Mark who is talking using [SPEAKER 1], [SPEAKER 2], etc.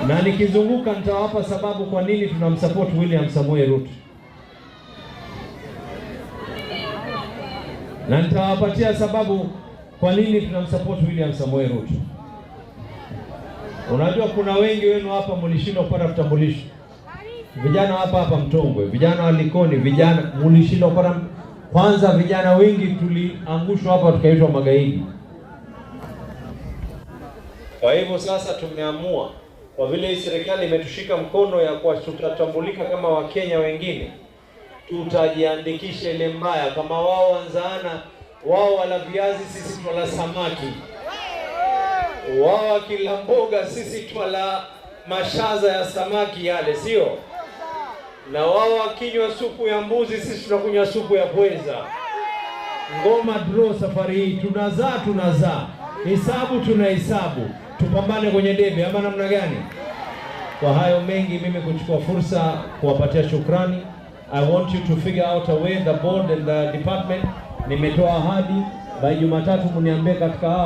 [SPEAKER 1] Na nikizunguka nitawapa sababu kwa nini tunamsupport William Samoei Ruto. Na nitawapatia sababu kwa nini tunamsupport William Samoei Ruto. Unajua kuna wengi wenu hapa mlishindwa kupata vitambulisho. Vijana hapa Mtongwe, vijana wa Likoni, vijana mlishindwa kupata. Kwanza vijana wengi tuliangushwa hapa tukaitwa magaidi. Kwa hivyo sasa tumeamua, kwa vile hii serikali imetushika mkono ya kwa tutatambulika kama Wakenya wengine, tutajiandikisha ile mbaya. Kama wao wanzaana, wao wala viazi, sisi twala samaki. Wao kila mboga, sisi twala mashaza ya samaki yale, sio? Na wao wakinywa supu ya mbuzi, sisi tunakunywa supu ya pweza. Ngoma draw safari hii, tunazaa. Hesabu tunahesabu. Tupambane kwenye debe, ama namna gani? Kwa hayo mengi, mimi kuchukua fursa kuwapatia shukrani. I want you to figure out a way, the board and the department. Nimetoa ahadi by Jumatatu mniambie katika hao